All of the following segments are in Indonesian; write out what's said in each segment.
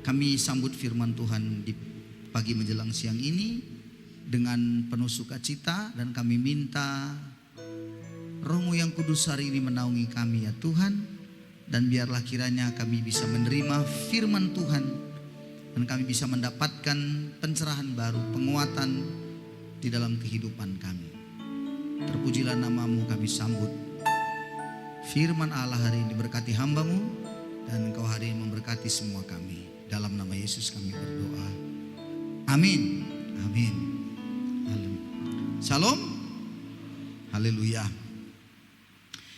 Kami sambut firman Tuhan di pagi menjelang siang ini dengan penuh sukacita, dan kami minta Roh-Mu yang kudus hari ini menaungi kami ya Tuhan, dan biarlah kiranya kami bisa menerima firman Tuhan dan kami bisa mendapatkan pencerahan baru, penguatan di dalam kehidupan kami. Terpujilah nama-Mu, kami sambut firman Allah hari ini. Berkati hamba-Mu, dan Engkau hari ini memberkati semua kami. Dalam nama Yesus kami berdoa. Amin. Amin. Shalom. Haleluya.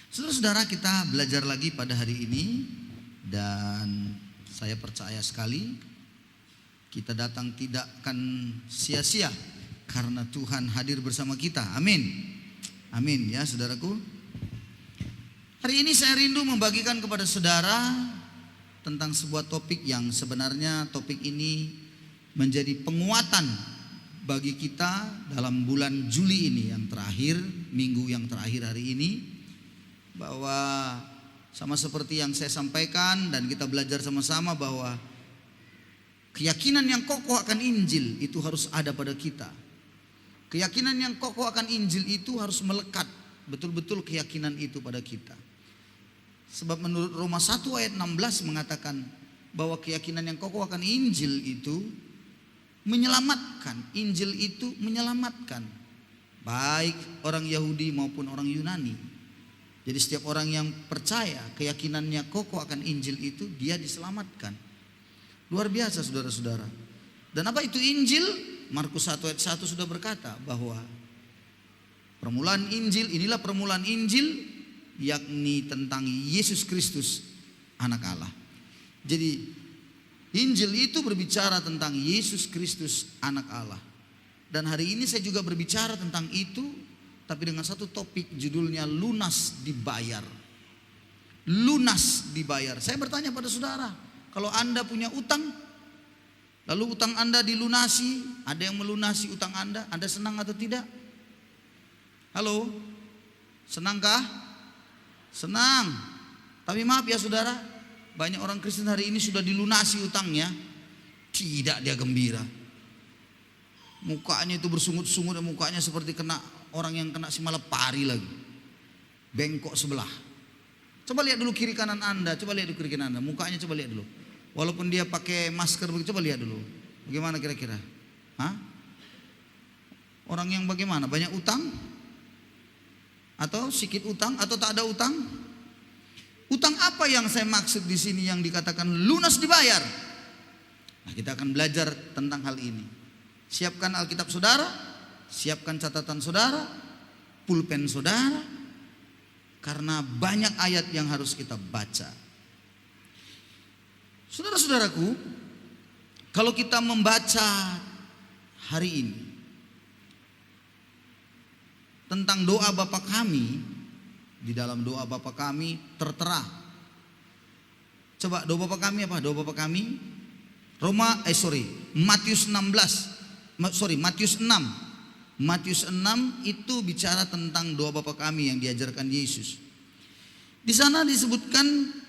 Saudara-saudara, kita belajar lagi pada hari ini, dan saya percaya sekali kita datang tidak akan sia-sia karena Tuhan hadir bersama kita. Amin. Amin ya saudaraku. Hari ini saya rindu membagikan kepada saudara tentang sebuah topik yang sebenarnya topik ini menjadi penguatan bagi kita dalam bulan Juli ini yang terakhir, minggu yang terakhir hari ini, bahwa sama seperti yang saya sampaikan dan kita belajar sama-sama bahwa keyakinan yang kokoh akan Injil itu harus ada pada kita. Keyakinan yang kokoh akan Injil itu harus melekat betul-betul keyakinan itu pada kita. Sebab menurut Roma 1 ayat 16 mengatakan bahwa keyakinan yang kokoh akan Injil itu menyelamatkan. Injil itu menyelamatkan baik orang Yahudi maupun orang Yunani. Jadi setiap orang yang percaya keyakinannya kokoh akan Injil itu, dia diselamatkan. Luar biasa saudara-saudara. Dan apa itu Injil? Markus 1 ayat 1 sudah berkata bahwa permulaan Injil, inilah permulaan Injil, yakni tentang Yesus Kristus anak Allah. Jadi Injil itu berbicara tentang Yesus Kristus anak Allah. Dan hari ini saya juga berbicara tentang itu, tapi dengan satu topik judulnya lunas dibayar. Lunas dibayar. Saya bertanya pada saudara, kalau Anda punya utang, lalu utang Anda dilunasi, ada yang melunasi utang Anda senang atau tidak? Halo? Senangkah? Senang. Tapi maaf ya saudara, banyak orang Kristen hari ini sudah dilunasi utangnya, tidak dia gembira. Mukanya itu bersungut-sungut, dan mukanya seperti kena orang yang kena simalapari lagi. Bengkok sebelah. Coba lihat dulu kiri kanan Anda, coba lihat dulu kiri kanan Anda, mukanya coba lihat dulu. Walaupun dia pakai masker begitu, coba lihat dulu. Bagaimana kira-kira? Hah? Orang yang bagaimana? Banyak utang? Atau sedikit utang? Atau tak ada utang? Utang apa yang saya maksud di sini yang dikatakan lunas dibayar? Nah, kita akan belajar tentang hal ini. Siapkan Alkitab saudara, siapkan catatan saudara, pulpen saudara, karena banyak ayat yang harus kita baca. Saudara-saudaraku, kalau kita membaca hari ini tentang doa Bapa kami, di dalam doa Bapa kami tertera. Coba doa Bapa kami apa? Doa Bapa kami Matius 6. Matius 6 itu bicara tentang doa Bapa kami yang diajarkan Yesus. Di sana disebutkan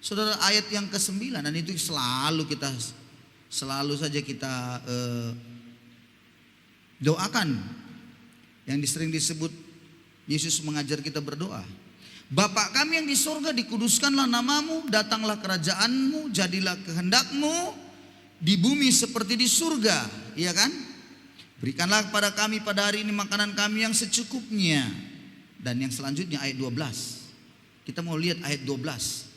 saudara ayat yang ke-9, dan itu selalu saja kita doakan, yang sering disebut Yesus mengajar kita berdoa. Bapa kami yang di sorga, dikuduskanlah namamu, datanglah kerajaanmu, jadilah kehendakmu di bumi seperti di surga. Iya kan? Berikanlah kepada kami pada hari ini makanan kami yang secukupnya. Dan yang selanjutnya ayat 12. Kita mau lihat ayat 12.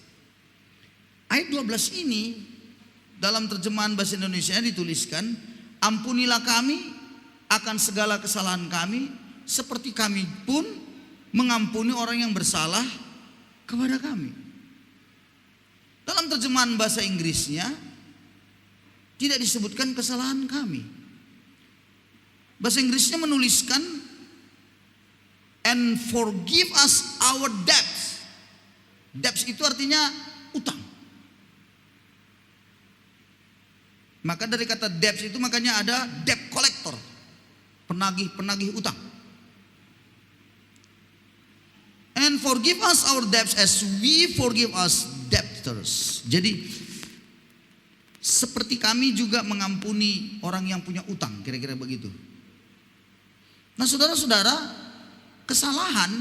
Ayat 12 ini dalam terjemahan bahasa Indonesia dituliskan, ampunilah kami akan segala kesalahan kami, seperti kami pun mengampuni orang yang bersalah kepada kami. Dalam terjemahan bahasa Inggrisnya tidak disebutkan kesalahan kami. Bahasa Inggrisnya menuliskan and forgive us our debts. Debts itu artinya utang. Maka dari kata debts itu makanya ada debt collector, penagih utang. And forgive us our debts as we forgive us debtors. Jadi seperti kami juga mengampuni orang yang punya utang, kira-kira begitu. Nah saudara-saudara, kesalahan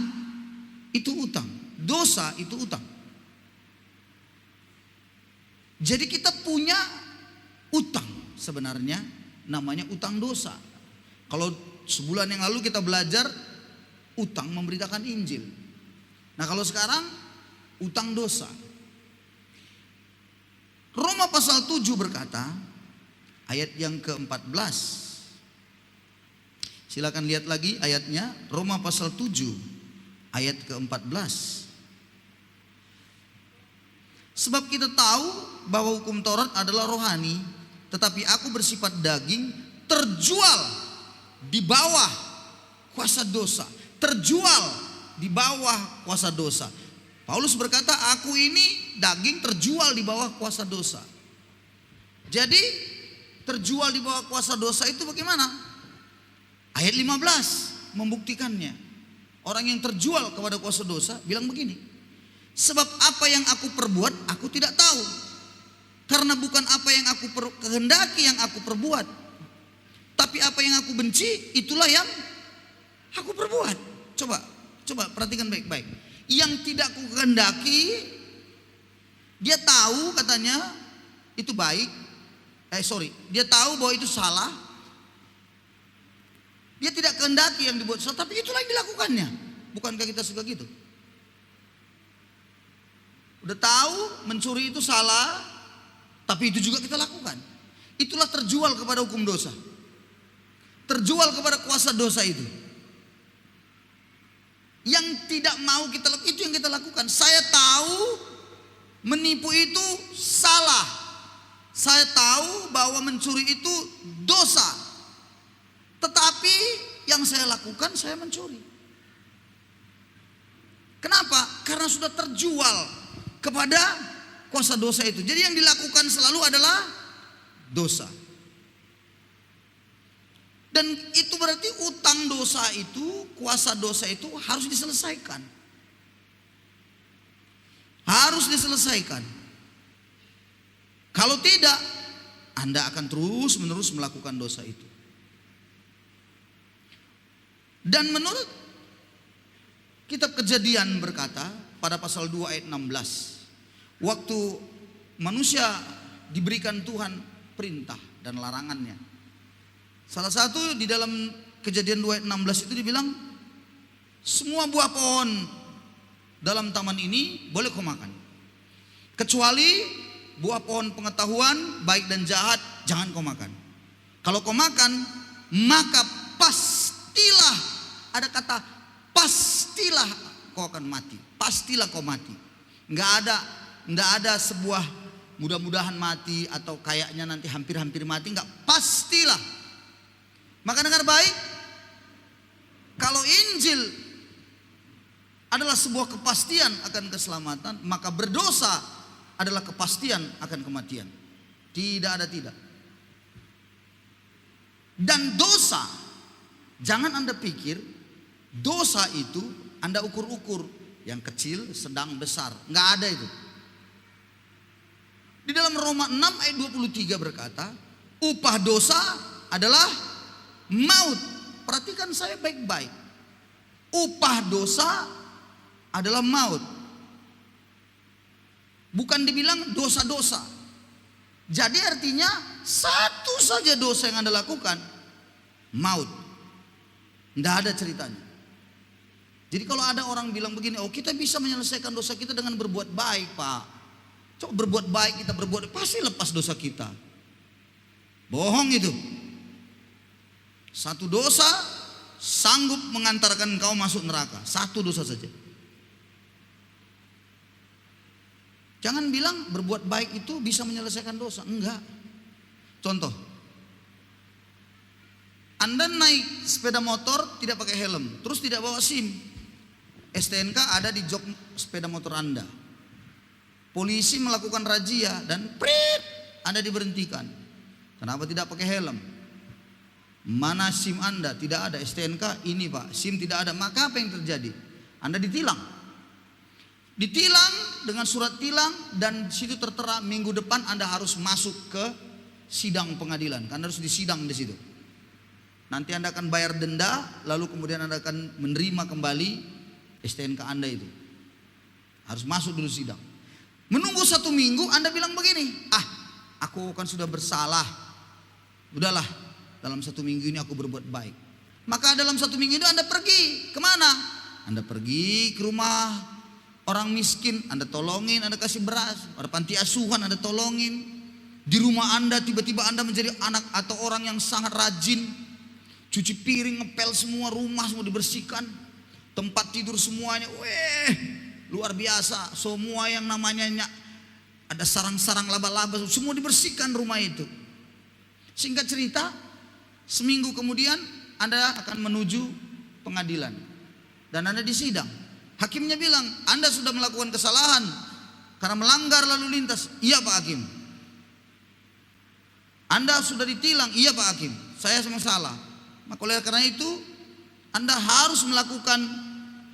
itu utang, dosa itu utang. Jadi kita punya utang sebenarnya, namanya utang dosa. Kalau sebulan yang lalu kita belajar utang memberitakan Injil. Nah kalau sekarang utang dosa. Roma pasal 7 berkata, ayat yang ke-14. Silakan lihat lagi ayatnya, Roma pasal 7 ayat ke-14. Sebab kita tahu bahwa hukum Taurat adalah rohani, tetapi aku bersifat daging, terjual di bawah kuasa dosa. Terjual di bawah kuasa dosa. Paulus berkata, aku ini daging terjual di bawah kuasa dosa. Jadi terjual di bawah kuasa dosa itu bagaimana? Ayat 15 membuktikannya. Orang yang terjual kepada kuasa dosa bilang begini, sebab apa yang aku perbuat aku tidak tahu, karena bukan apa yang aku kehendaki yang aku perbuat, tapi apa yang aku benci itulah yang aku perbuat. Coba perhatikan baik-baik. Yang tidak ku kehendaki, dia tahu katanya itu baik. Dia tahu bahwa itu salah. Dia tidak kehendaki yang dibuat salah, tapi itulah yang dilakukannya. Bukankah kita suka gitu? Udah tahu mencuri itu salah, tapi itu juga kita lakukan. Itulah terjual kepada hukum dosa. Terjual kepada kuasa dosa itu. Yang tidak mau kita lakukan, itu yang kita lakukan. Saya tahu menipu itu salah. Saya tahu bahwa mencuri itu dosa. Tetapi yang saya lakukan, saya mencuri. Kenapa? Karena sudah terjual kepada kuasa dosa itu. Jadi yang dilakukan selalu adalah dosa. Dan itu berarti utang dosa itu, kuasa dosa itu harus diselesaikan. Harus diselesaikan. Kalau tidak, Anda akan terus-menerus melakukan dosa itu. Dan menurut kitab Kejadian berkata pada pasal 2 ayat 16, waktu manusia diberikan Tuhan perintah dan larangannya, salah satu di dalam Kejadian 2 ayat 16 itu dibilang, semua buah pohon dalam taman ini boleh kau makan, kecuali buah pohon pengetahuan baik dan jahat jangan kau makan. Kalau kau makan, maka pastilah, ada kata pastilah kau akan mati. Pastilah kau mati. Enggak ada sebuah mudah-mudahan mati atau kayaknya nanti hampir-hampir mati, enggak, pastilah. Maka dengar baik, kalau Injil adalah sebuah kepastian akan keselamatan, maka berdosa adalah kepastian akan kematian. Tidak ada tidak. Dan dosa, jangan Anda pikir dosa itu Anda ukur-ukur, yang kecil, sedang, besar. Enggak ada itu. Di dalam Roma 6 ayat 23 berkata, upah dosa adalah maut. Perhatikan saya baik-baik. Upah dosa adalah maut. Bukan dibilang dosa-dosa. Jadi artinya satu saja dosa yang Anda lakukan, maut. Tidak ada ceritanya. Jadi kalau ada orang bilang begini, oh kita bisa menyelesaikan dosa kita dengan berbuat baik, Pak. Coba berbuat baik, kita berbuat, pasti lepas dosa kita. Bohong itu. Satu dosa sanggup mengantarkan kau masuk neraka. Satu dosa saja. Jangan bilang berbuat baik itu bisa menyelesaikan dosa. Enggak. Contoh, Anda naik sepeda motor tidak pakai helm, terus tidak bawa SIM. STNK ada di jok sepeda motor Anda. Polisi melakukan razia dan prit, Anda diberhentikan. Kenapa tidak pakai helm? Mana SIM Anda? Tidak ada. STNK ini Pak, SIM tidak ada. Maka apa yang terjadi? Anda ditilang. Ditilang dengan surat tilang, dan di situ tertera minggu depan Anda harus masuk ke sidang pengadilan. Anda harus disidang di situ. Nanti Anda akan bayar denda, lalu kemudian Anda akan menerima kembali STNK Anda itu. Harus masuk dulu sidang. Menunggu 1 minggu, Anda bilang begini, aku kan sudah bersalah. Udahlah, dalam 1 minggu ini aku berbuat baik. Maka dalam 1 minggu itu Anda pergi kemana? Anda pergi ke rumah orang miskin, Anda tolongin, Anda kasih beras. Ada panti asuhan, Anda tolongin. Di rumah Anda tiba-tiba Anda menjadi anak atau orang yang sangat rajin. Cuci piring, ngepel semua, rumah semua dibersihkan. Tempat tidur semuanya, luar biasa. Semua yang namanya ada sarang-sarang laba-laba, semua dibersihkan rumah itu. Singkat cerita, seminggu kemudian Anda akan menuju pengadilan. Dan Anda disidang. Hakimnya bilang, Anda sudah melakukan kesalahan karena melanggar lalu lintas. Iya Pak Hakim. Anda sudah ditilang. Iya Pak Hakim, saya semua salah. Maka oleh karena itu Anda harus melakukan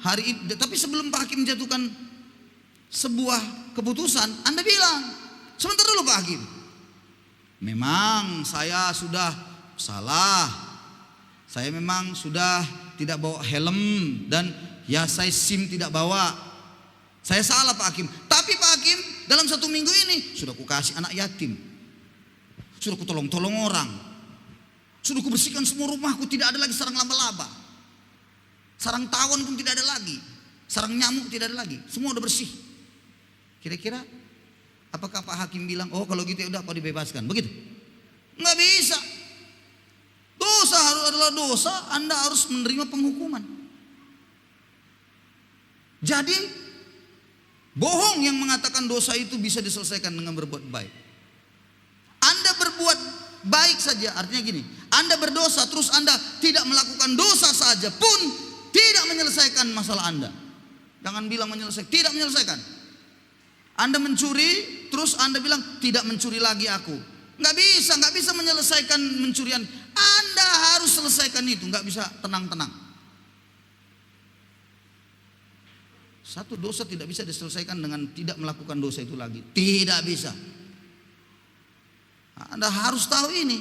hari ini. Tapi sebelum Pak Hakim menjatuhkan sebuah keputusan, Anda bilang, sebentar dulu Pak Hakim, memang saya sudah salah. Saya memang sudah tidak bawa helm, dan ya saya SIM tidak bawa. Saya salah Pak Hakim. Tapi Pak Hakim, dalam 1 minggu ini sudah kukasih anak yatim, sudah kutolong-tolong orang, sudah kubersihkan semua rumahku, tidak ada lagi sarang laba-laba, sarang tawon pun tidak ada lagi, sarang nyamuk tidak ada lagi, semua udah bersih. Kira-kira apakah Pak Hakim bilang, oh kalau gitu ya udah kau dibebaskan? Begitu? Nggak bisa. Dosa adalah dosa, Anda harus menerima penghukuman. Jadi bohong yang mengatakan dosa itu bisa diselesaikan dengan berbuat baik. Anda berbuat baik saja, artinya gini, Anda berdosa terus Anda tidak melakukan dosa saja pun tidak menyelesaikan masalah Anda. Jangan bilang menyelesaikan, tidak menyelesaikan. Anda mencuri terus Anda bilang tidak mencuri lagi aku. Nggak bisa menyelesaikan mencurian. Anda harus selesaikan itu, nggak bisa tenang-tenang. Satu dosa tidak bisa diselesaikan dengan tidak melakukan dosa itu lagi. Tidak bisa. Anda harus tahu ini.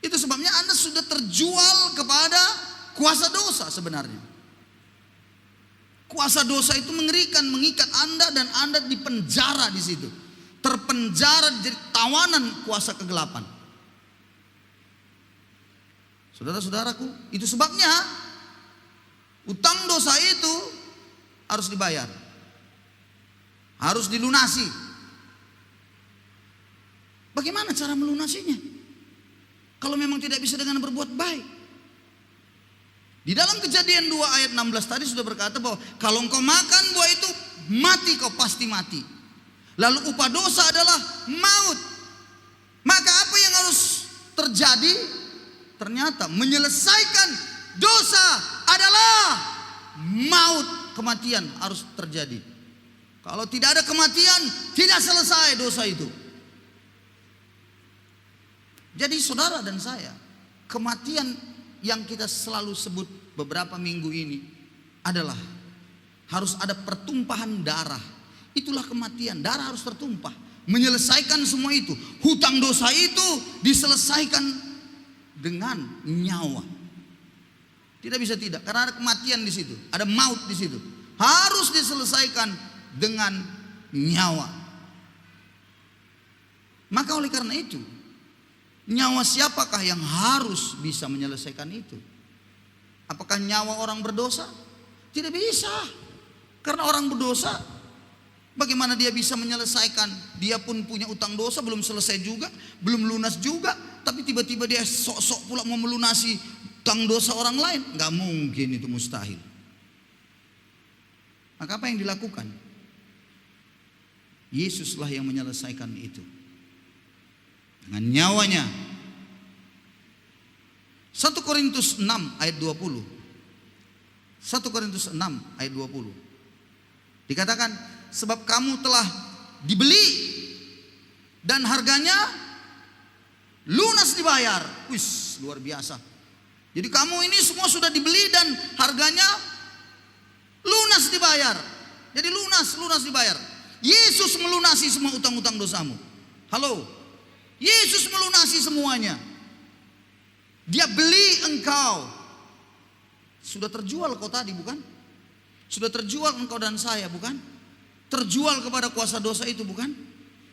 Itu sebabnya Anda sudah terjual kepada kuasa dosa sebenarnya. Kuasa dosa itu mengerikan, mengikat Anda dan Anda dipenjara di situ. Terpenjara jadi tawanan kuasa kegelapan. Saudara-saudaraku, itu sebabnya utang dosa itu harus dibayar. Harus dilunasi. Bagaimana cara melunasinya? Kalau memang tidak bisa dengan berbuat baik. Di dalam Kejadian 2 ayat 16 tadi sudah berkata bahwa kalau engkau makan buah itu, mati kau pasti mati. Lalu upah dosa adalah maut. Maka apa yang harus terjadi? Ternyata menyelesaikan dosa adalah maut, kematian harus terjadi. Kalau tidak ada kematian, tidak selesai dosa itu. Jadi saudara dan saya, kematian yang kita selalu sebut beberapa minggu ini adalah harus ada pertumpahan darah. Itulah kematian, darah harus tertumpah. Menyelesaikan semua itu, hutang dosa itu diselesaikan dengan nyawa. Tidak bisa tidak, karena ada kematian di situ, ada maut di situ. Harus diselesaikan dengan nyawa. Maka oleh karena itu, nyawa siapakah yang harus bisa menyelesaikan itu? Apakah nyawa orang berdosa? Tidak bisa. Karena orang berdosa, bagaimana dia bisa menyelesaikan? Dia pun punya utang dosa, belum selesai juga, belum lunas juga. Tapi tiba-tiba dia sok-sok pula mau melunasi utang dosa orang lain. Gak mungkin, itu mustahil. Maka apa yang dilakukan? Yesuslah yang menyelesaikan itu dengan nyawanya. 1 Korintus 6 ayat 20. 1 Korintus 6 ayat 20. Dikatakan, sebab kamu telah dibeli dan harganya lunas dibayar. Wis, luar biasa. Jadi kamu ini semua sudah dibeli dan harganya lunas dibayar. Jadi lunas dibayar. Yesus melunasi semua utang-utang dosamu. Halo. Yesus melunasi semuanya. Dia beli engkau. Sudah terjual kau tadi, bukan? Sudah terjual engkau dan saya, bukan? Terjual kepada kuasa dosa itu, bukan?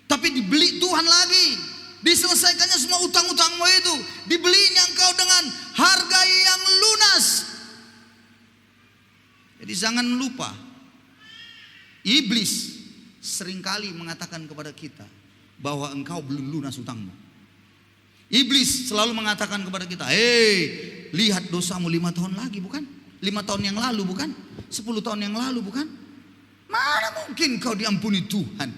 Tapi dibeli Tuhan lagi. Diselesaikannya semua utang-utangmu itu. Dibelinya engkau dengan harga yang lunas. Jadi jangan lupa, iblis seringkali mengatakan kepada kita bahwa engkau belum lunas utangmu. Iblis selalu mengatakan kepada kita, lihat dosamu 5 tahun lagi, bukan? 5 tahun yang lalu, bukan? 10 tahun yang lalu, bukan? Mana mungkin kau diampuni Tuhan?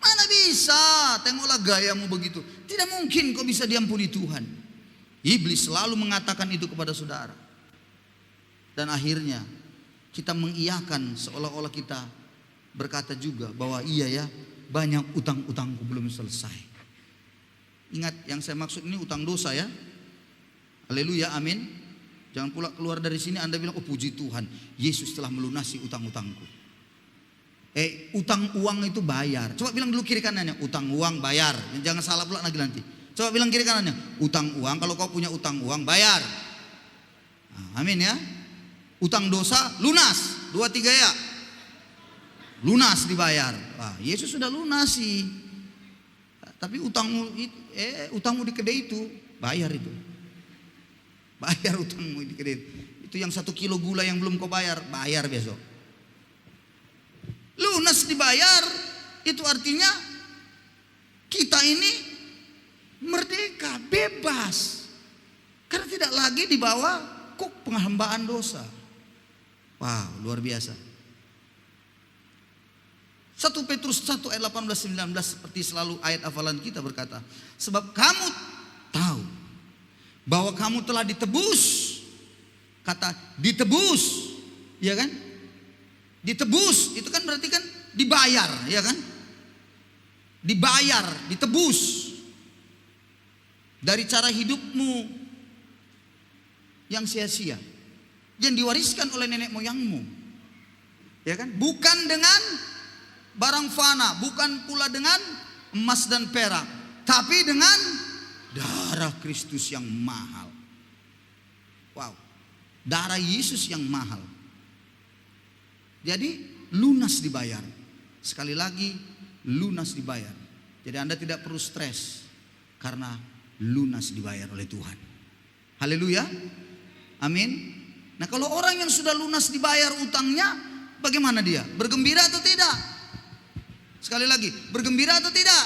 Mana bisa? Tengoklah gayamu begitu. Tidak mungkin kau bisa diampuni Tuhan. Iblis selalu mengatakan itu kepada saudara. Dan akhirnya kita mengiyakan seolah-olah kita berkata juga bahwa iya ya, banyak utang-utangku belum selesai. Ingat yang saya maksud ini utang dosa ya. Haleluya, amin. Jangan pula keluar dari sini Anda bilang, oh puji Tuhan, Yesus telah melunasi utang-utangku. Utang uang itu bayar. Coba bilang dulu kiri kanannya, utang uang bayar. Jangan salah pula lagi nanti. Coba bilang kiri kanannya, utang uang, kalau kau punya utang uang bayar. Nah, amin ya. Utang dosa lunas. 2, 3 ya. Lunas dibayar. Wah, Yesus sudah lunasi. Tapi utangmu di kedai itu bayar itu. Bayar utangmu di kedai. Itu yang 1 kilo gula yang belum kau bayar besok. Lunas dibayar, itu artinya kita ini merdeka, bebas. Karena tidak lagi di bawah penghambaan dosa. Wow, luar biasa. 1 Petrus 1 ayat 18-19 seperti selalu ayat hafalan kita berkata, sebab kamu tahu bahwa kamu telah ditebus. Kata ditebus, ya kan? Ditebus itu kan berarti kan dibayar, ya kan? Dibayar, ditebus dari cara hidupmu yang sia-sia, yang diwariskan oleh nenek moyangmu, ya kan? Bukan dengan barang fana, bukan pula dengan emas dan perak, tapi dengan darah Kristus yang mahal. Wow, darah Yesus yang mahal. Jadi lunas dibayar. Sekali lagi, lunas dibayar. Jadi Anda tidak perlu stres karena lunas dibayar oleh Tuhan. Haleluya, amin. Nah, kalau orang yang sudah lunas dibayar utangnya, bagaimana dia? Bergembira atau tidak? Sekali lagi, bergembira atau tidak?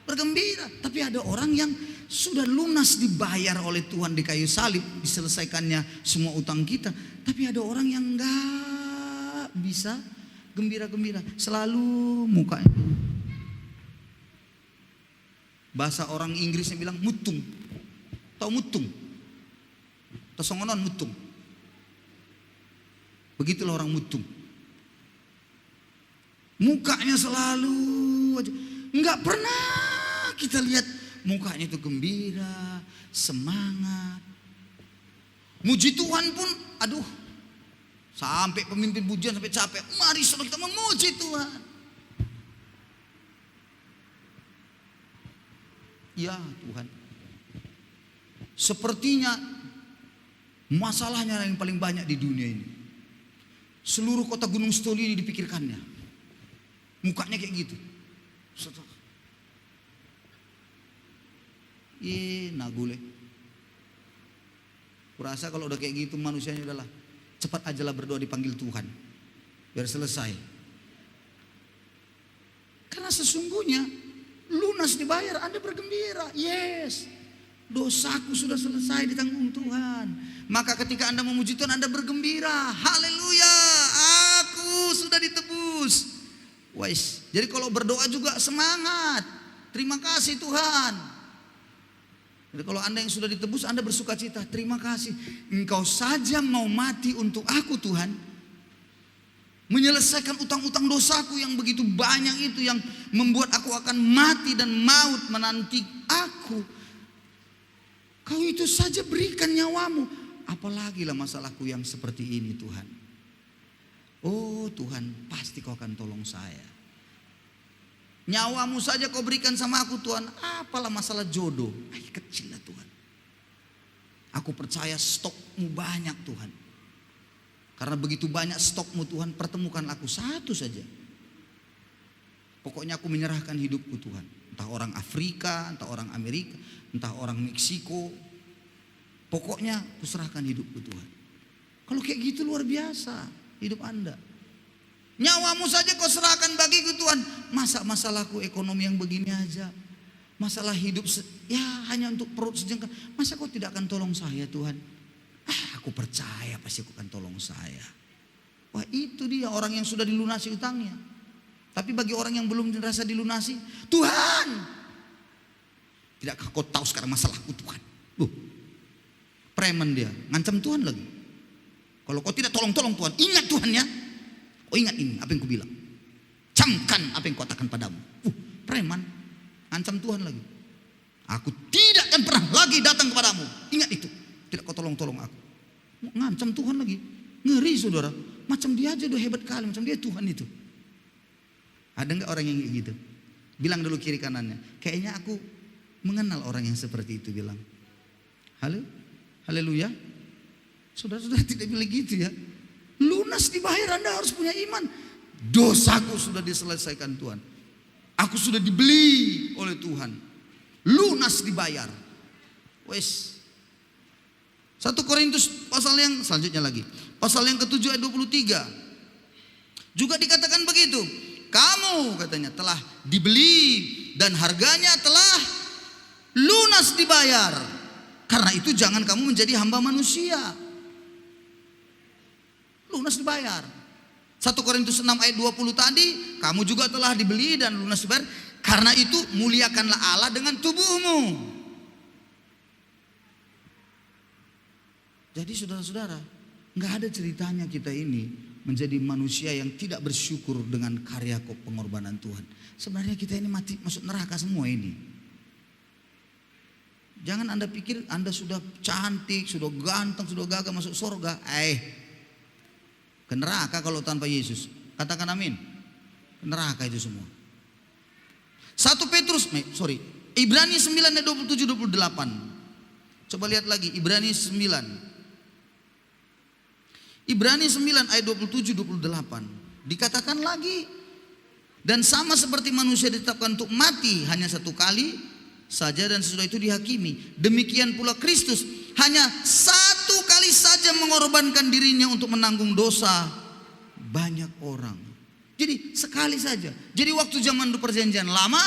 Bergembira. Tapi ada orang yang sudah lunas dibayar oleh Tuhan di kayu salib, diselesaikannya semua utang kita. Tapi ada orang yang enggak bisa gembira-gembira, selalu mukanya. Bahasa orang Inggrisnya bilang mutung. Tahu mutung? Tosongonon mutung. Begitulah orang mutung. Mukanya selalu aja. Enggak pernah kita lihat mukanya itu gembira, semangat. Muji Tuhan pun, aduh, sampai pemimpin pujian sampai capek. Mari saudara kita memuji Tuhan. Ya Tuhan, sepertinya masalahnya yang paling banyak di dunia ini. Seluruh kota Gunung Stoli ini dipikirkannya. Mukanya kayak gitu. Nagule. Kurasa kalau udah kayak gitu manusianya udahlah, cepat ajalah berdoa dipanggil Tuhan, biar selesai. Karena sesungguhnya lunas dibayar, Anda bergembira. Yes, dosaku sudah selesai ditanggung Tuhan. Maka ketika Anda memuji Tuhan, Anda bergembira. Haleluya, aku sudah ditebus. Wais. Jadi kalau berdoa juga semangat. Terima kasih Tuhan. Jadi kalau Anda yang sudah ditebus, Anda bersuka cita. Terima kasih. Engkau saja mau mati untuk aku Tuhan. Menyelesaikan utang-utang dosaku yang begitu banyak itu, yang membuat aku akan mati dan maut menanti aku. Kau itu saja berikan nyawamu. Apalagilah masalahku yang seperti ini Tuhan. Oh Tuhan, pasti kau akan tolong saya. Nyawamu saja kau berikan sama aku Tuhan, apalah masalah jodoh. Kecil lah Tuhan. Aku percaya stokmu banyak Tuhan. Karena begitu banyak stokmu Tuhan, pertemukan aku satu saja. Pokoknya aku menyerahkan hidupku Tuhan. Entah orang Afrika, entah orang Amerika, entah orang Meksiko. Pokoknya aku serahkan hidupku Tuhan. Kalau kayak gitu luar biasa hidup Anda. Nyawamu saja kau serahkan bagiku Tuhan. Masa masalahku ekonomi yang begini aja. Masalah hidup ya hanya untuk perut sejengkal. Masa kau tidak akan tolong saya Tuhan? Aku percaya pasti kau akan tolong saya. Wah itu dia orang yang sudah dilunasi utangnya. Tapi bagi orang yang belum dirasa dilunasi, Tuhan, tidakkah kau tahu sekarang masalahku Tuhan? Preman dia, ngancam Tuhan lagi. Kalau kau tidak tolong-tolong Tuhan, ingat Tuhan ya. Oh ingat ini apa yang kau bilang. Camkan apa yang kau katakan padamu. Preman, ngancam Tuhan lagi. Aku tidak akan pernah lagi datang kepadamu. Ingat itu. Tidak kau tolong-tolong aku. Ngancam Tuhan lagi. Ngeri saudara. Macam dia aja udah hebat kali. Macam dia Tuhan itu. Ada enggak orang yang kayak gitu? Bilang dulu kiri kanannya. Kayaknya aku mengenal orang yang seperti itu. Bilang. Halo? Haleluya. Saudara-saudara tidak bilang gitu ya. Lunas dibayar, Anda harus punya iman. Dosaku sudah diselesaikan Tuhan. Aku sudah dibeli oleh Tuhan. Lunas dibayar. Wes. 1 Korintus pasal yang selanjutnya lagi. Pasal yang ke-7 ayat 23. Juga dikatakan begitu. Kamu katanya telah dibeli dan harganya telah lunas dibayar. Karena itu jangan kamu menjadi hamba manusia. Lunas dibayar. 1 Korintus 6 ayat 20 tadi, kamu juga telah dibeli dan lunas dibayar. Karena itu muliakanlah Allah dengan tubuhmu. Jadi saudara-saudara, nggak ada ceritanya kita ini menjadi manusia yang tidak bersyukur dengan karya pengorbanan Tuhan. Sebenarnya kita ini mati masuk neraka semua ini. Jangan Anda pikir Anda sudah cantik, sudah ganteng, sudah gagah masuk surga. Ke neraka kalau tanpa Yesus. Katakan amin. Ke neraka itu semua. Ibrani 9 ayat 27-28. Coba lihat lagi Ibrani 9. Ibrani 9 ayat 27-28. Dikatakan lagi. Dan sama seperti manusia ditetapkan untuk mati hanya satu kali saja dan sesudah itu dihakimi. Demikian pula Kristus hanya satu kali saja mengorbankan dirinya untuk menanggung dosa banyak orang. Jadi sekali saja. Jadi waktu zaman perjanjian lama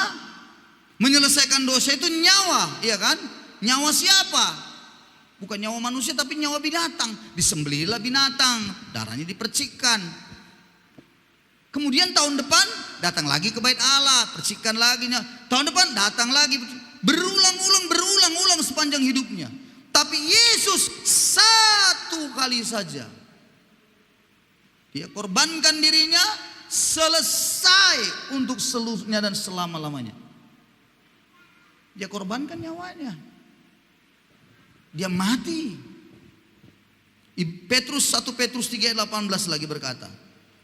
menyelesaikan dosa itu nyawa, iya kan? Nyawa siapa? Bukan nyawa manusia tapi nyawa binatang. Disembelihlah binatang, darahnya dipercikkan. Kemudian tahun depan datang lagi ke bait Allah, percikan lagi. Tahun depan datang lagi, berulang-ulang sepanjang hidupnya. Tapi Yesus satu kali saja Dia korbankan dirinya, selesai untuk seluruhnya dan selama-lamanya. Dia korbankan nyawanya. Dia mati. 1 Petrus 3 ayat 18 lagi berkata.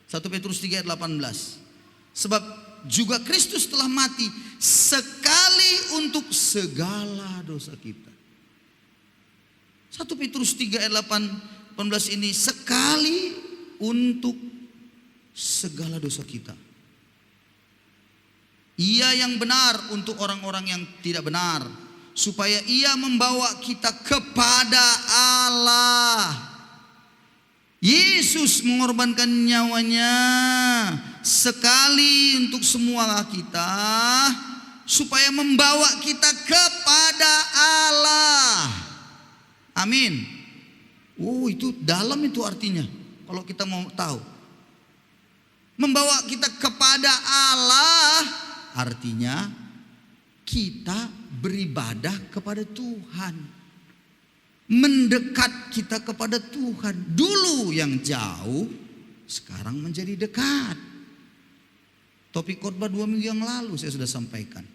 1 Petrus 3 ayat 18. Sebab juga Kristus telah mati sekali untuk segala dosa kita. 1 Petrus 3 ayat 18 ini sekali untuk segala dosa kita. Ia yang benar untuk orang-orang yang tidak benar, supaya ia membawa kita kepada Allah. Yesus mengorbankan nyawanya sekali untuk semua kita, supaya membawa kita kepada Allah. Amin. Itu dalam itu artinya. Kalau kita mau tahu, membawa kita kepada Allah artinya kita beribadah kepada Tuhan, mendekat kita kepada Tuhan. Dulu yang jauh, sekarang menjadi dekat. Topik khotbah 2 minggu yang lalu saya sudah sampaikan.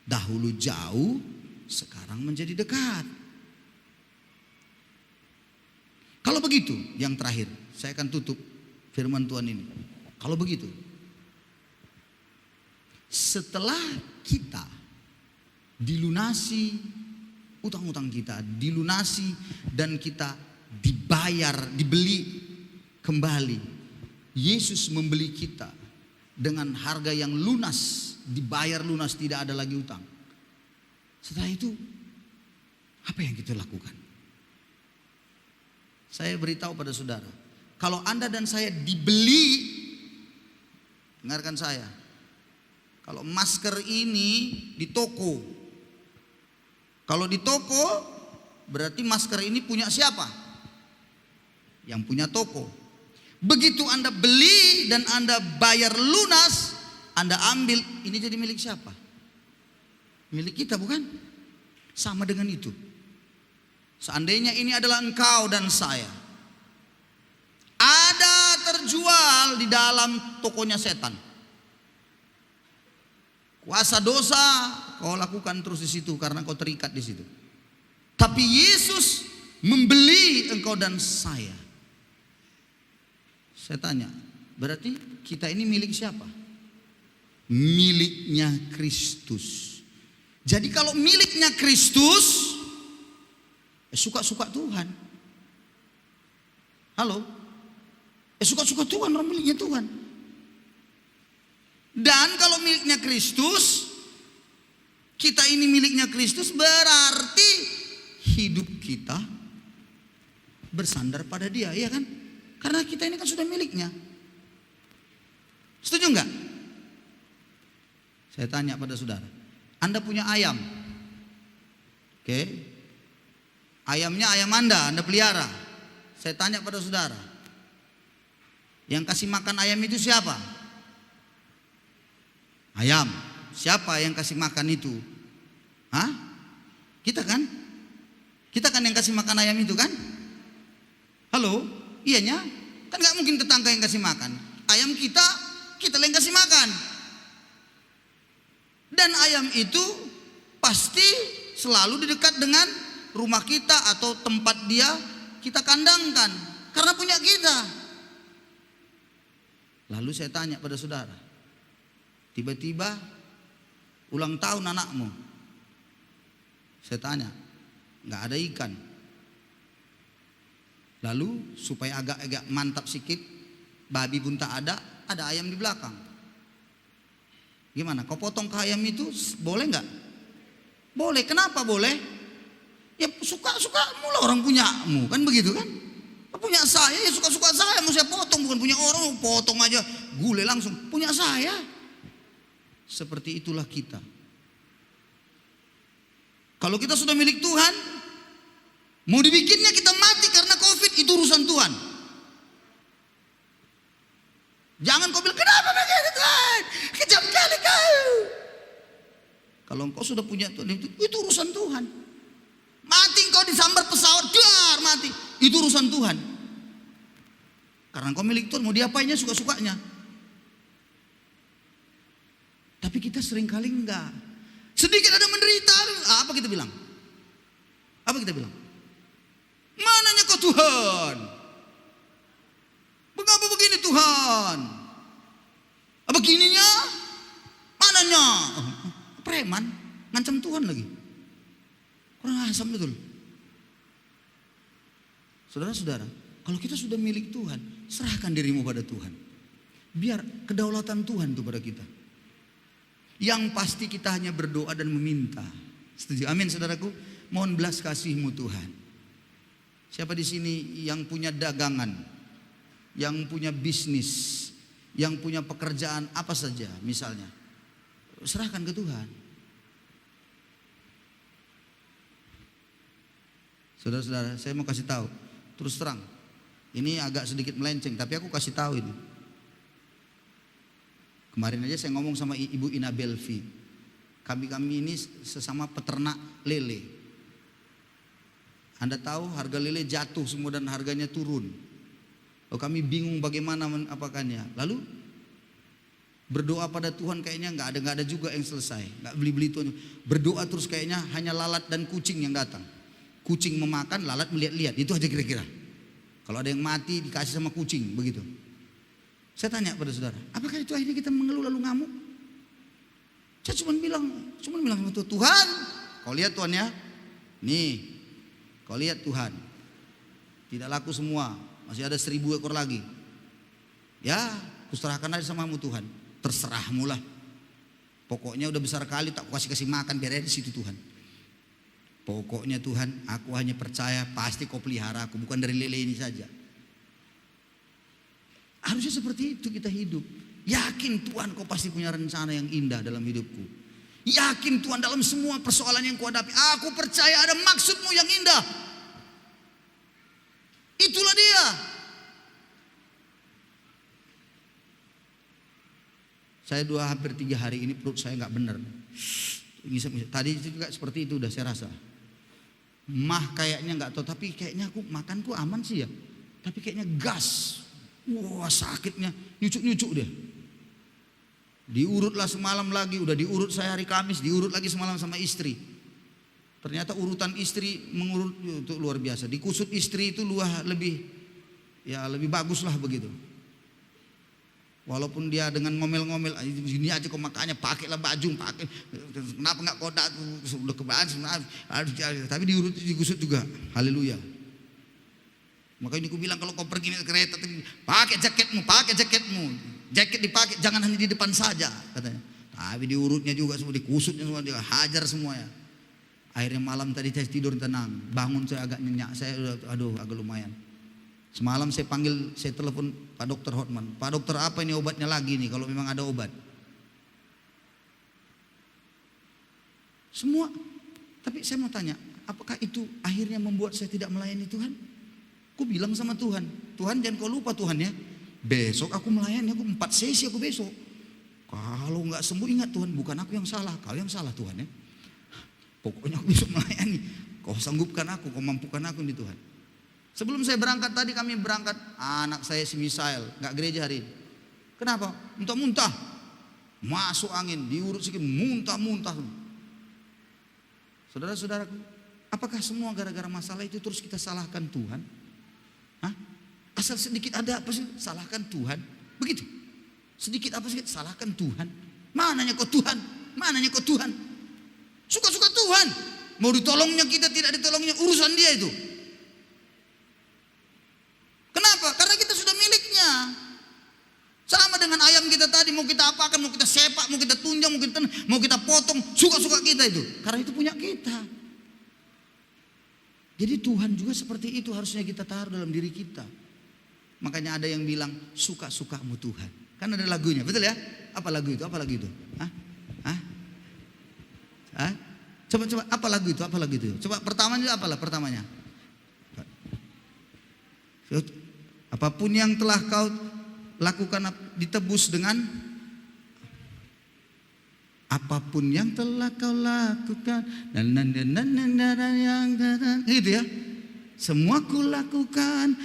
Dahulu jauh, sekarang menjadi dekat. Kalau begitu, yang terakhir saya akan tutup firman Tuhan ini. Kalau begitu, setelah kita dilunasi utang-utang kita, dilunasi dan kita dibayar, dibeli kembali. Yesus membeli kita dengan harga yang lunas, dibayar lunas, tidak ada lagi utang. Setelah itu, apa yang kita lakukan? Saya beritahu pada saudara, kalau Anda dan saya dibeli, dengarkan saya, kalau masker ini di toko, kalau di toko berarti masker ini punya siapa? Yang punya toko. Begitu Anda beli dan Anda bayar lunas, Anda ambil, ini jadi milik siapa? Milik kita, bukan? Sama dengan itu. Seandainya ini adalah engkau dan saya, ada terjual di dalam tokonya setan. Kuasa dosa kau lakukan terus di situ karena kau terikat di situ. Tapi Yesus membeli engkau dan saya. Saya tanya, berarti kita ini milik siapa? Miliknya Kristus. Jadi kalau miliknya Kristus, suka-suka Tuhan. Halo? Suka-suka Tuhan, orang miliknya Tuhan. Dan kalau miliknya Kristus, kita ini miliknya Kristus, berarti hidup kita bersandar pada Dia, iya kan? Karena kita ini kan sudah miliknya. Setuju enggak? Saya tanya pada saudara, Anda punya ayam, oke? Ayamnya ayam Anda pelihara. Saya tanya pada saudara, yang kasih makan ayam itu siapa? Ayam. Siapa yang kasih makan itu? Hah? Kita kan? Kita kan yang kasih makan ayam itu kan? Halo? Iyanya? Kan gak mungkin tetangga yang kasih makan. Ayam kita yang kasih makan. Dan ayam itu pasti selalu di dekat dengan rumah kita atau tempat dia kita kandangkan. Karena punya kita. Lalu saya tanya pada saudara, tiba-tiba ulang tahun anakmu. Saya tanya, gak ada ikan. Lalu supaya agak mantap sikit, babi pun tak ada ayam di belakang. Gimana? Kau potong ke ayam itu boleh nggak? Boleh. Kenapa boleh? Ya suka-suka mula orang punyamu, kan begitu kan? Punya saya ya suka-suka saya, mau saya potong, bukan punya orang, potong aja gule langsung. Punya saya. Seperti itulah kita. Kalau kita sudah milik Tuhan, mau dibikinnya kita mati karena COVID, itu urusan Tuhan. Jangan kau bilang, kenapa begitu Tuhan? Kejam kali kau. Kalau engkau sudah punya Tuhan, itu urusan Tuhan. Mati engkau disambar pesawat, dar mati. Itu urusan Tuhan. Karena engkau milik Tuhan, mau diapainnya suka-sukanya. Tapi kita seringkali enggak. Sedikit ada menderita, apa kita bilang? Apa kita bilang? Mananya kau Tuhan? Mengapa begini Tuhan? Begininya? Mananya? Preman, ngancam Tuhan lagi. Kurang asam betul. Saudara-saudara, kalau kita sudah milik Tuhan, serahkan dirimu pada Tuhan. Biar kedaulatan Tuhan itu pada kita. Yang pasti kita hanya berdoa dan meminta. Setuju? Amin saudaraku. Mohon belas kasih-Mu Tuhan. Siapa di sini yang punya dagangan, yang punya bisnis, yang punya pekerjaan apa saja misalnya, serahkan ke Tuhan. Saudara-saudara, saya mau kasih tahu, terus terang, ini agak sedikit melenceng, tapi aku kasih tahu ini. Kemarin aja saya ngomong sama Ibu Ina Belvi. Kami ini sesama peternak lele. Anda tahu harga lele jatuh semua dan harganya turun. Lalu kami bingung bagaimana apakannya. Lalu berdoa pada Tuhan kayaknya nggak ada juga yang selesai. Nggak beli Tuhan. Berdoa terus kayaknya hanya lalat dan kucing yang datang. Kucing memakan, lalat melihat-lihat. Itu aja kira-kira. Kalau ada yang mati dikasih sama kucing begitu. Saya tanya pada saudara, apakah itu akhirnya kita mengeluh lalu ngamuk? Saya cuma bilang sama Tuhan, kau lihat Tuhan ya, nih, kau lihat Tuhan, tidak laku semua, masih ada 1000 ekor lagi. Ya, kuserahkan aja samamu Tuhan, terserahmu lah. Pokoknya udah besar kali, tak kasih makan, biar di situ Tuhan. Pokoknya Tuhan, aku hanya percaya pasti kau pelihara aku, bukan dari lele ini saja. Harusnya seperti itu kita hidup. Yakin Tuhan kau pasti punya rencana yang indah dalam hidupku. Yakin Tuhan dalam semua persoalan yang kuhadapi, aku percaya ada maksudmu yang indah. Itulah dia. Saya hampir 3 hari ini perut saya nggak benar. Tadi itu juga seperti itu udah saya rasa. Mah kayaknya nggak tahu, tapi kayaknya aku makanku aman sih ya. Tapi kayaknya gas. Wah sakitnya, nyucuk deh. Diurutlah semalam lagi, udah diurut saya hari Kamis, diurut lagi semalam sama istri. Ternyata urutan istri mengurut itu luar biasa. Dikusut istri itu lebih bagus lah begitu. Walaupun dia dengan ngomel-ngomel, ini aja kok makanya pakailah baju, pakai. Kenapa nggak kodak sudah kebaan, tapi diurut dikusut juga. Haleluya. Makanya aku bilang kalau kau pergi naik kereta, pakai jaketmu. Jaket dipakai, jangan hanya di depan saja katanya. Tapi diurutnya juga semua, dikusutnya semua, dia hajar semuanya. Akhirnya malam tadi saya tidur tenang, bangun saya agak nyenyak, saya agak lumayan. Semalam saya telepon Pak Dokter Hotman. Pak Dokter, apa ini obatnya lagi nih kalau memang ada obat? Semua. Tapi saya mau tanya, apakah itu akhirnya membuat saya tidak melayani Tuhan? Aku bilang sama Tuhan, Tuhan jangan kau lupa Tuhan ya. Besok aku melayani, aku 4 sesi aku besok. Kalau nggak sembuh ingat Tuhan, bukan aku yang salah, kau yang salah Tuhan ya. Pokoknya aku besok melayani. Kau sanggupkan aku, kau mampukan aku nih Tuhan. Sebelum saya berangkat tadi kami berangkat, anak saya si Misael nggak gereja hari ini. Kenapa? Muntah-muntah, masuk angin, diurut sedikit, muntah-muntah. Saudara-saudaraku, apakah semua gara-gara masalah itu terus kita salahkan Tuhan? Hah? Asal sedikit ada apa sih salahkan Tuhan? Begitu. Sedikit apa sih salahkan Tuhan? Mananya kok Tuhan? Mananya kok Tuhan? Suka-suka Tuhan. Mau ditolongnya kita, tidak ditolongnya, urusan dia itu. Kenapa? Karena kita sudah miliknya. Sama dengan ayam kita tadi, mau kita apakan, mau kita sepak, mau kita tunjang, mau kita potong, suka-suka kita itu. Karena itu punya kita. Jadi Tuhan juga seperti itu harusnya kita taruh dalam diri kita. Makanya ada yang bilang suka-sukamu Tuhan. Kan ada lagunya, betul ya? Apa lagu itu? Apa lagu itu? Coba apa lagu itu? Apa lagu itu? Coba pertamanya apalah pertamanya? Apapun yang telah kau lakukan ditebus dengan apapun yang telah kau lakukan gitu ya. Semua ku lakukan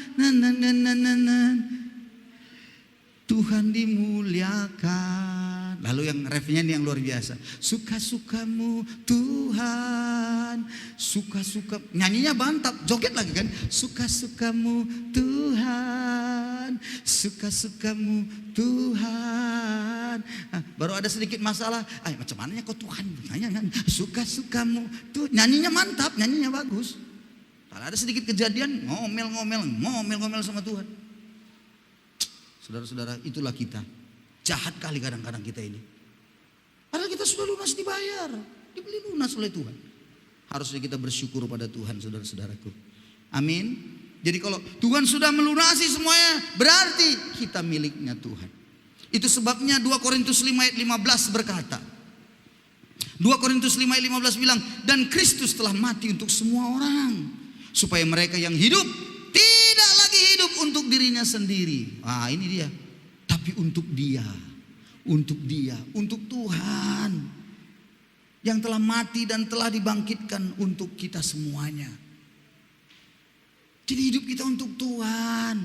Tuhan dimuliakan. Lalu yang refnya ini yang luar biasa. Suka-sukamu Tuhan, suka-suka, nyanyinya mantap, joget lagi kan. Suka-sukamu Tuhan, suka-sukamu Tuhan. Baru ada sedikit masalah, macam mananya kok Tuhan? Suka-sukamu tuh, nyanyinya mantap, nyanyinya bagus. Kalau ada sedikit kejadian, ngomel-ngomel sama Tuhan. Saudara-saudara, itulah kita. Jahat kali kadang-kadang kita ini. Padahal kita sudah lunas dibayar, dibeli lunas oleh Tuhan. Harusnya kita bersyukur pada Tuhan, saudara-saudaraku. Amin. Jadi kalau Tuhan sudah melunasi semuanya, berarti kita miliknya Tuhan. Itu sebabnya 2 Korintus 5 ayat 15 berkata, 2 Korintus 5 ayat 15 bilang, dan Kristus telah mati untuk semua orang, supaya mereka yang hidup tidak lagi hidup untuk dirinya sendiri. Ini dia. Tapi untuk dia, untuk Tuhan yang telah mati dan telah dibangkitkan untuk kita semuanya. Jadi hidup kita untuk Tuhan.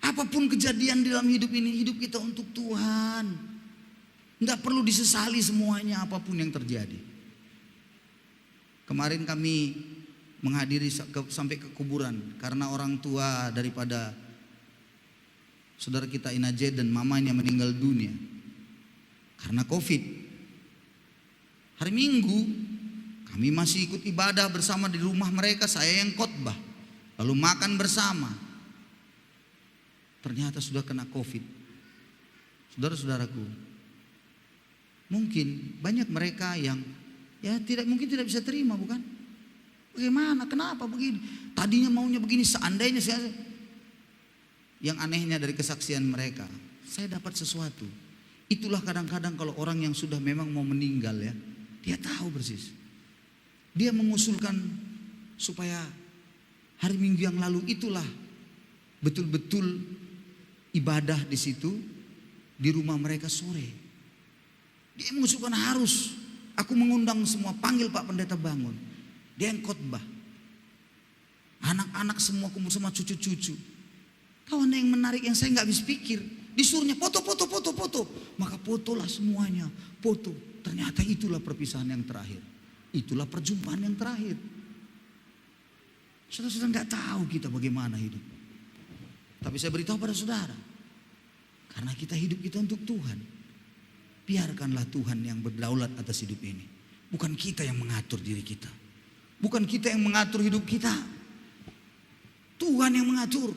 Apapun kejadian di dalam hidup ini, hidup kita untuk Tuhan. Enggak perlu disesali semuanya apapun yang terjadi. Kemarin kami menghadiri sampai ke kuburan karena orang tua daripada saudara kita Inaje dan mamanya meninggal dunia karena COVID. Hari Minggu kami masih ikut ibadah bersama di rumah mereka, saya yang khotbah, lalu makan bersama. Ternyata sudah kena COVID. Saudara-saudaraku, mungkin banyak mereka yang mungkin tidak bisa terima, bukan? Bagaimana? Kenapa begini? Tadinya maunya begini, seandainya saya. Yang anehnya dari kesaksian mereka, saya dapat sesuatu. Itulah kadang-kadang kalau orang yang sudah memang mau meninggal ya, dia tahu persis. Dia mengusulkan supaya hari Minggu yang lalu itulah betul-betul ibadah di situ di rumah mereka sore. Dia mengusulkan harus aku mengundang semua, panggil Pak Pendeta bangun. Dia yang khotbah. Anak-anak semua kumpul sama cucu-cucu. Kawan yang menarik yang saya nggak habis pikir, disuruhnya foto. Maka fotolah semuanya, foto. Ternyata itulah perpisahan yang terakhir. Itulah perjumpaan yang terakhir. Saudara-saudara nggak tahu kita bagaimana hidup. Tapi saya beritahu pada saudara, karena kita hidup kita untuk Tuhan. Biarkanlah Tuhan yang berdaulat atas hidup ini. Bukan kita yang mengatur diri kita. Bukan kita yang mengatur hidup kita. Tuhan yang mengatur.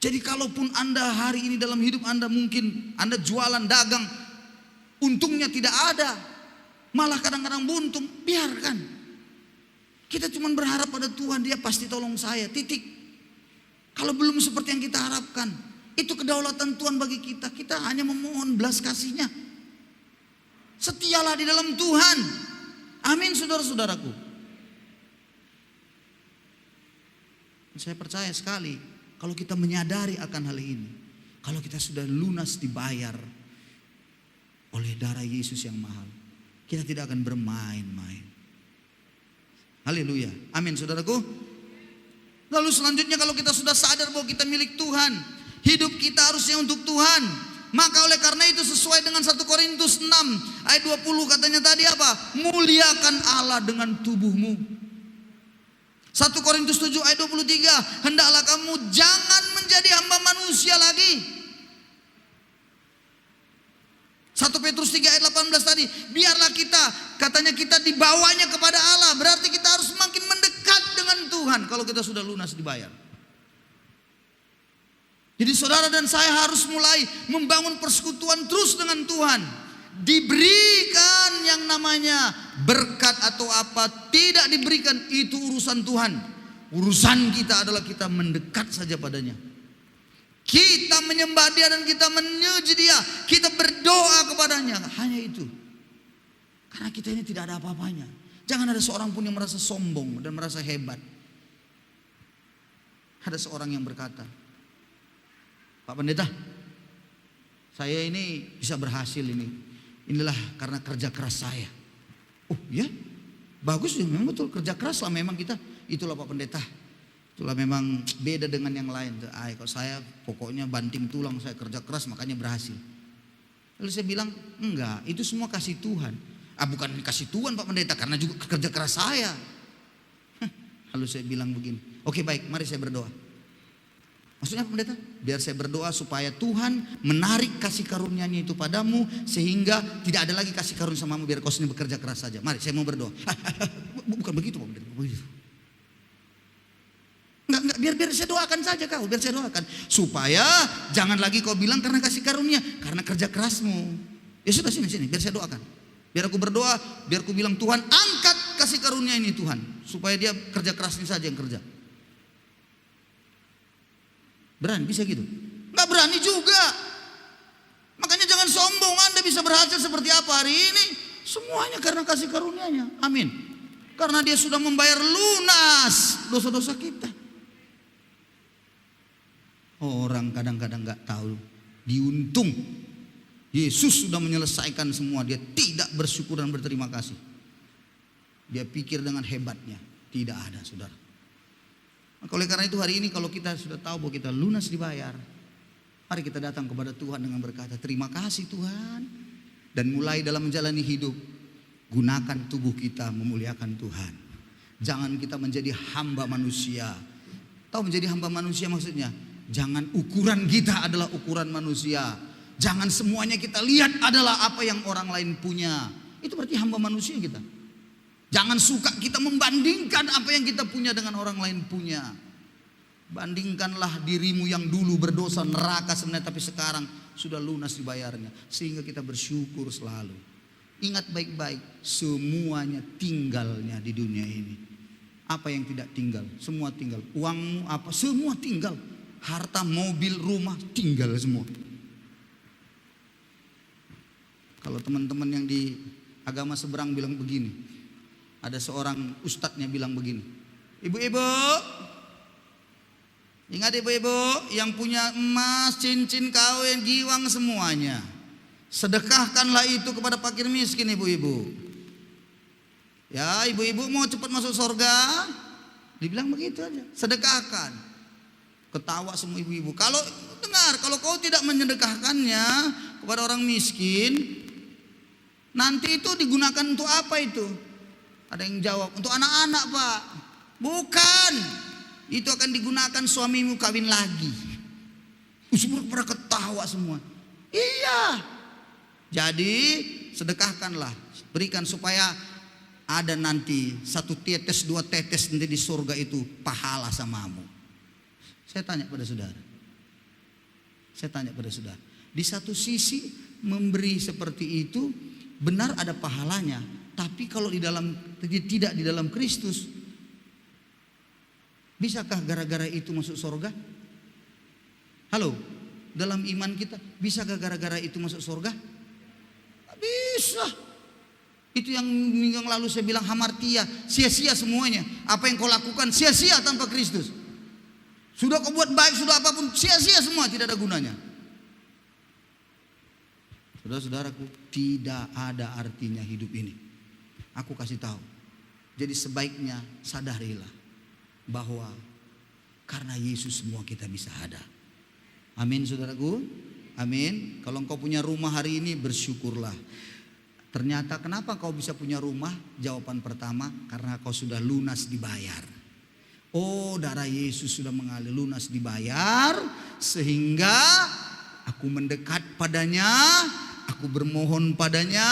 Jadi kalaupun Anda hari ini dalam hidup Anda mungkin Anda jualan dagang, untungnya tidak ada, malah kadang-kadang buntung, biarkan. Kita cuma berharap pada Tuhan, Dia pasti tolong saya, titik. Kalau belum seperti yang kita harapkan, itu kedaulatan Tuhan bagi kita. Kita hanya memohon belas kasih-Nya. Setialah di dalam Tuhan. Amin, saudara-saudaraku. Saya percaya sekali kalau kita menyadari akan hal ini, kalau kita sudah lunas dibayar oleh darah Yesus yang mahal, kita tidak akan bermain-main. Haleluya. Amin, saudaraku. Lalu selanjutnya kalau kita sudah sadar bahwa kita milik Tuhan, hidup kita harusnya untuk Tuhan, maka oleh karena itu sesuai dengan 1 Korintus 6 ayat 20 katanya tadi apa? Muliakan Allah dengan tubuhmu. 1 Korintus 7 ayat 23, hendaklah kamu jangan menjadi hamba manusia lagi. 1 Petrus 3 ayat 18 tadi, biarlah kita, katanya kita dibawanya kepada Allah. Berarti kita harus makin mendekat dengan Tuhan kalau kita sudah lunas dibayar. Jadi saudara dan saya harus mulai membangun persekutuan terus dengan Tuhan. Diberikan yang namanya berkat atau apa, tidak diberikan itu urusan Tuhan. Urusan kita adalah kita mendekat saja padanya. Kita menyembah Dia dan kita menyuji Dia, kita berdoa kepadanya. Hanya itu. Karena kita ini tidak ada apa-apanya. Jangan ada seorang pun yang merasa sombong dan merasa hebat. Ada seorang yang berkata, Pak Pendeta, saya ini bisa berhasil ini. Inilah karena kerja keras saya. Oh ya, bagus ya, memang betul kerja keras lah memang kita. Itulah Pak Pendeta. Itulah memang beda dengan yang lain. Kalau saya pokoknya banting tulang, saya kerja keras makanya berhasil. Lalu saya bilang, enggak, itu semua kasih Tuhan. Bukan kasih Tuhan Pak Pendeta, karena juga kerja keras saya. Lalu saya bilang begini, oke baik, mari saya berdoa. Maksudnya Pak Pendeta, biar saya berdoa supaya Tuhan menarik kasih karunia-Nya itu padamu, sehingga tidak ada lagi kasih karunia samamu, biar kau sendiri bekerja keras saja. Mari saya mau berdoa. Bukan begitu Pak Pendeta, begitu. Enggak, biar saya doakan saja kau, biar saya doakan. Supaya jangan lagi kau bilang karena kasih karunia, karena kerja kerasmu. Ya sudah sini, biar saya doakan. Biar aku berdoa, biar aku bilang Tuhan angkat kasih karunia ini Tuhan. Supaya dia kerja kerasnya saja yang kerja. Berani bisa gitu? Nggak berani juga. Makanya jangan sombong, Anda bisa berhasil seperti apa hari ini. Semuanya karena kasih karunia-Nya. Amin. Karena Dia sudah membayar lunas dosa-dosa kita. Orang kadang-kadang nggak tahu diuntung. Yesus sudah menyelesaikan semua. Dia tidak bersyukur dan berterima kasih. Dia pikir dengan hebatnya. Tidak ada, saudara. Maka oleh karena itu hari ini kalau kita sudah tahu bahwa kita lunas dibayar, mari kita datang kepada Tuhan dengan berkata, terima kasih Tuhan. Dan mulai dalam menjalani hidup, gunakan tubuh kita memuliakan Tuhan. Jangan kita menjadi hamba manusia. Tahu menjadi hamba manusia maksudnya? Jangan ukuran kita adalah ukuran manusia. Jangan semuanya kita lihat adalah apa yang orang lain punya. Itu berarti hamba manusia kita. Jangan suka kita membandingkan apa yang kita punya dengan orang lain punya. Bandingkanlah dirimu yang dulu berdosa neraka sebenarnya, tapi sekarang sudah lunas dibayarnya. Sehingga kita bersyukur selalu. Ingat baik-baik, semuanya tinggalnya di dunia ini. Apa yang tidak tinggal? Semua tinggal. Uangmu apa? Semua tinggal. Harta, mobil, rumah tinggal semua. Kalau teman-teman yang di agama seberang bilang begini, ada seorang ustadznya bilang begini, ibu-ibu, ingat ibu-ibu yang punya emas, cincin kawin, giwang semuanya, sedekahkanlah itu kepada fakir miskin ibu-ibu. Ya, ibu-ibu mau cepat masuk surga, dibilang begitu aja, sedekahkan. Ketawa semua ibu-ibu. Kalau dengar, kalau kau tidak menyedekahkannya kepada orang miskin, nanti itu digunakan untuk apa itu? Ada yang jawab, untuk anak-anak Pak. Bukan. Itu akan digunakan suamimu kawin lagi. Semua pada ketawa semua. Iya. Jadi sedekahkanlah. Berikan supaya ada nanti 1 tetes 2 tetes nanti di surga itu pahala samamu. Saya tanya pada saudara. Di satu sisi memberi seperti itu benar ada pahalanya, tapi kalau tidak di dalam Kristus, bisakah gara-gara itu masuk surga? Halo, dalam iman kita, bisakah gara-gara itu masuk surga? Tak bisa. Itu yang minggu lalu saya bilang hamartia, sia-sia semuanya. Apa yang kau lakukan sia-sia tanpa Kristus. Sudah kau buat baik, sudah apapun sia-sia semua, tidak ada gunanya. Saudara-saudaraku, tidak ada artinya hidup ini. Aku kasih tahu. Jadi sebaiknya sadarilah bahwa karena Yesus semua kita bisa ada. Amin saudaraku. Amin. Kalau engkau punya rumah hari ini, bersyukurlah. Ternyata kenapa kau bisa punya rumah? Jawaban pertama, karena kau sudah lunas dibayar. Oh, darah Yesus sudah mengalir, lunas dibayar, sehingga aku mendekat padanya, aku bermohon padanya,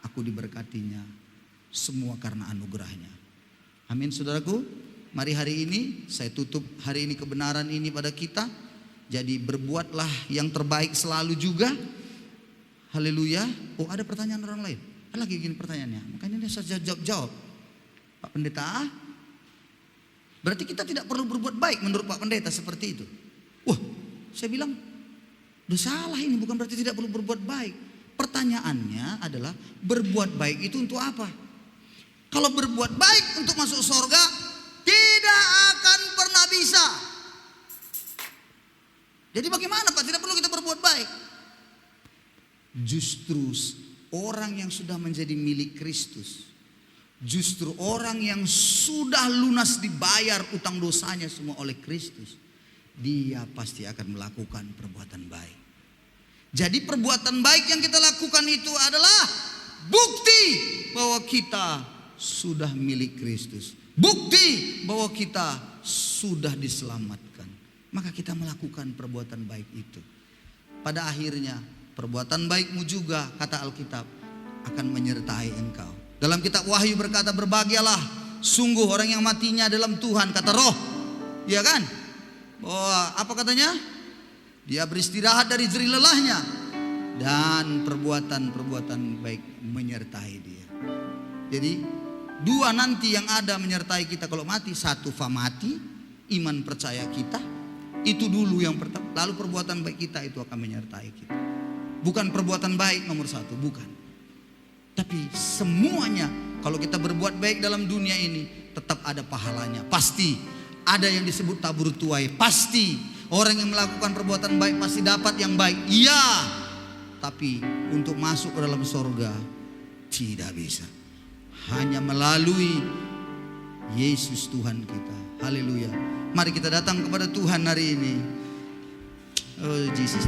aku diberkatinya. Semua karena anugerahnya. Amin saudaraku. Mari hari ini saya tutup hari ini kebenaran ini pada kita. Jadi berbuatlah yang terbaik selalu juga. Haleluya. Oh, ada pertanyaan orang lain. Ada lagi gini pertanyaannya. Makanya saya jawab. Pak Pendeta, berarti kita tidak perlu berbuat baik menurut Pak Pendeta seperti itu. Wah, saya bilang udah salah ini, bukan berarti tidak perlu berbuat baik. Pertanyaannya adalah berbuat baik itu untuk apa? Kalau berbuat baik untuk masuk surga, tidak akan pernah bisa. Jadi bagaimana Pak? Tidak perlu kita berbuat baik. Justru orang yang sudah menjadi milik Kristus, justru orang yang sudah lunas dibayar utang dosanya semua oleh Kristus, dia pasti akan melakukan perbuatan baik. Jadi perbuatan baik yang kita lakukan itu adalah bukti bahwa kita sudah milik Kristus. Bukti bahwa kita sudah diselamatkan. Maka kita melakukan perbuatan baik itu. Pada akhirnya perbuatan baikmu juga, kata Alkitab, akan menyertai engkau. Dalam kitab Wahyu berkata, berbahagialah sungguh orang yang matinya dalam Tuhan, kata Roh. Iya kan? Bahwa apa katanya? Dia beristirahat dari jerih lelahnya, dan perbuatan-perbuatan baik menyertai dia. Jadi dua nanti yang ada menyertai kita kalau mati. Satu, famati, iman percaya kita, itu dulu yang pertama. Lalu perbuatan baik kita itu akan menyertai kita. Bukan perbuatan baik nomor satu, bukan. Tapi semuanya kalau kita berbuat baik dalam dunia ini tetap ada pahalanya. Pasti ada yang disebut tabur tuai. Pasti orang yang melakukan perbuatan baik pasti dapat yang baik. Iya. Tapi untuk masuk ke dalam surga tidak bisa. Hanya melalui Yesus Tuhan kita. Haleluya. Mari kita datang kepada Tuhan hari ini. Oh Jesus.